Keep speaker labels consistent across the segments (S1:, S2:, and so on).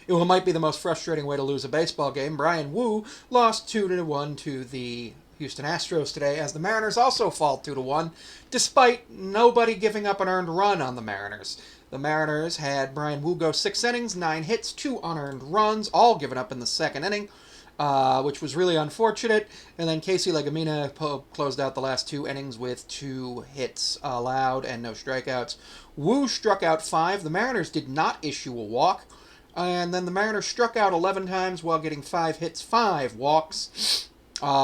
S1: It might be the most frustrating way to lose a baseball game. Brian Wu lost 2-1 to the Houston Astros today, as the Mariners also fall 2-1, despite nobody giving up an earned run on the Mariners. The Mariners had Brian Wu go 6 innings, 9 hits, 2 unearned runs, all given up in the second inning, which was really unfortunate. And then Casey Legumina closed out the last 2 innings with 2 hits allowed and no strikeouts. Wu struck out 5. The Mariners did not issue a walk. And then the Mariners struck out 11 times while getting 5 hits, 5 walks.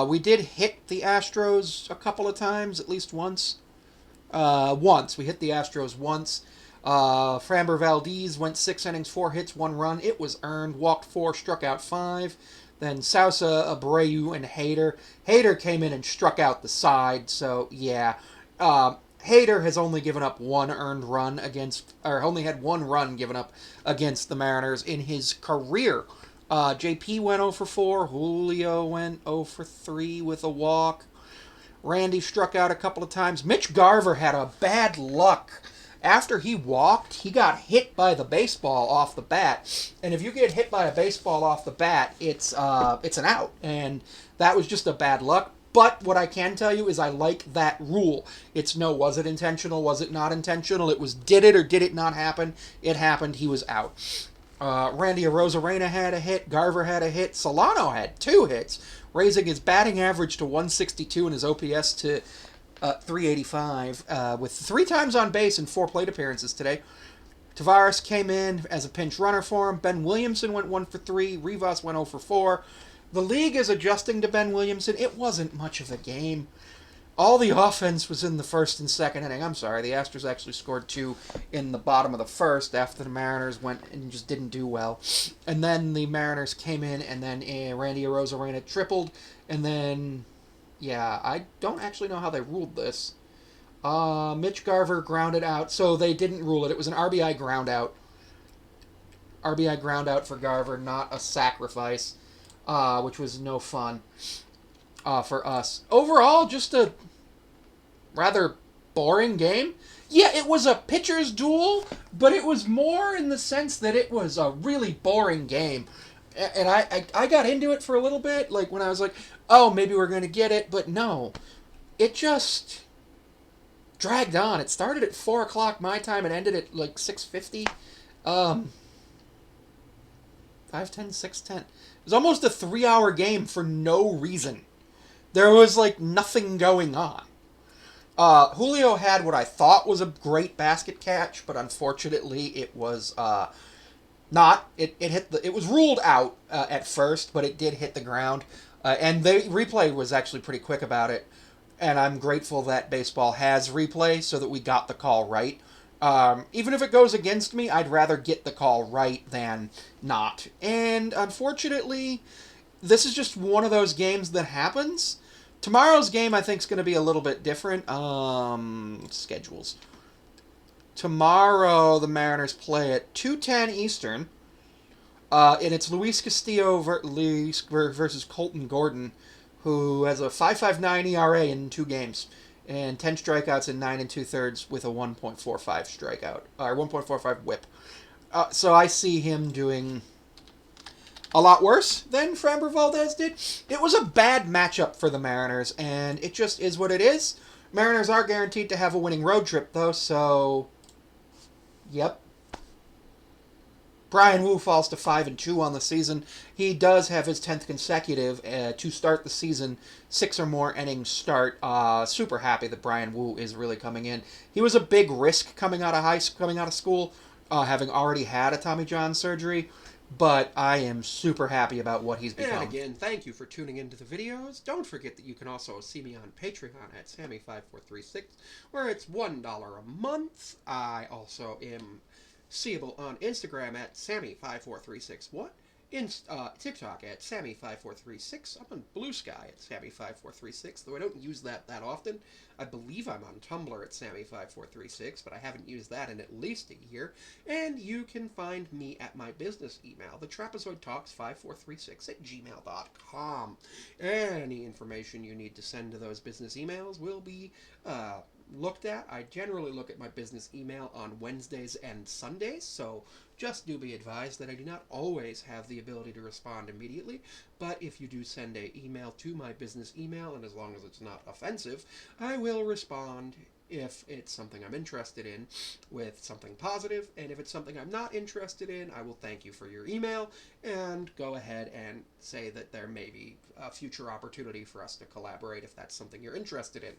S1: We did hit the Astros a couple of times, at least once. Once. We hit the Astros once. Framber Valdez went 6 innings, 4 hits, 1 run. It was earned. Walked 4, struck out 5. Then Sousa, Abreu, and Hader. Hader came in and struck out the side, so yeah. Hader has only given up 1 earned run only had 1 run given up against the Mariners in his career. JP went 0 for 4. Julio went 0 for 3 with a walk. Randy struck out a couple of times. Mitch Garver had a bad luck. After he walked, he got hit by the baseball off the bat. And if you get hit by a baseball off the bat, it's an out. And that was just a bad luck. But what I can tell you is I like that rule. It's no, was it intentional? Was it not intentional? It was, did it or did it not happen? It happened. He was out. Randy Arozarena had a hit. Garver had a hit. Solano had 2 hits, raising his batting average to 162 and his OPS to 385, with 3 times on base and 4 plate appearances today. Tavares came in as a pinch runner for him. Ben Williamson went 1 for 3. Rivas went 0 for 4. The league is adjusting to Ben Williamson. It wasn't much of a game. All the offense was in the first and second inning. I'm sorry, the Astros actually scored 2 in the bottom of the first after the Mariners went and just didn't do well. And then the Mariners came in, and then Randy Arozarena tripled, and then, yeah, I don't actually know how they ruled this. Mitch Garver grounded out, so they didn't rule it. It was an RBI ground out. RBI ground out for Garver, not a sacrifice, which was no fun for us. Overall, just a rather boring game. Yeah, it was a pitcher's duel, but it was more in the sense that it was a really boring game. And I got into it for a little bit, like when I was like, oh, maybe we're going to get it, but no. It just dragged on. It started at 4 o'clock my time and ended at like 6:50. 5:10, 6:10. It was almost a 3-hour game for no reason. There was like nothing going on. Julio had what I thought was a great basket catch, but unfortunately it was not. It was ruled out at first, but it did hit the ground. And the replay was actually pretty quick about it. And I'm grateful that baseball has replay so that we got the call right. Even if it goes against me, I'd rather get the call right than not. And unfortunately, this is just one of those games that happens. Tomorrow's game, I think, is going to be a little bit different. Schedules. Tomorrow, the Mariners play at 2:10 Eastern. And it's Luis Castillo versus Colton Gordon, who has a 5.59 ERA in 2 games and 10 strikeouts in 9 2/3 with a 1.45 strikeout or 1.45 WHIP. So I see him doing a lot worse than Framber Valdez did. It was a bad matchup for the Mariners, and it just is what it is. Mariners are guaranteed to have a winning road trip, though, so yep. Brian Wu falls to 5-2 on the season. He does have his 10th consecutive to start the season, 6 or more innings start. Super happy that Brian Wu is really coming in. He was a big risk coming out of school, having already had a Tommy John surgery. But I am super happy about what he's become. And again, thank you for tuning into the videos. Don't forget that you can also see me on Patreon at Sammy5436, where it's $1 a month. I also am seeable on Instagram at Sammy5436. TikTok at Sammy5436. I'm on Blue Sky at Sammy5436, though I don't use that often. I believe I'm on Tumblr at Sammy5436, but I haven't used that in at least a year. And you can find me at my business email, thetrapezoidtalks5436 at gmail.com. Any information you need to send to those business emails will be
S2: looked at. I generally look at my business email on Wednesdays and Sundays, so just do be advised that I do not always have the ability to respond immediately, but if you do send a email to my business email, and as long as it's not offensive, I will respond if it's something I'm interested in with something positive, and if it's something I'm not interested in, I will thank you for your email and go ahead and say that there may be a future opportunity for us to collaborate if that's something you're interested in.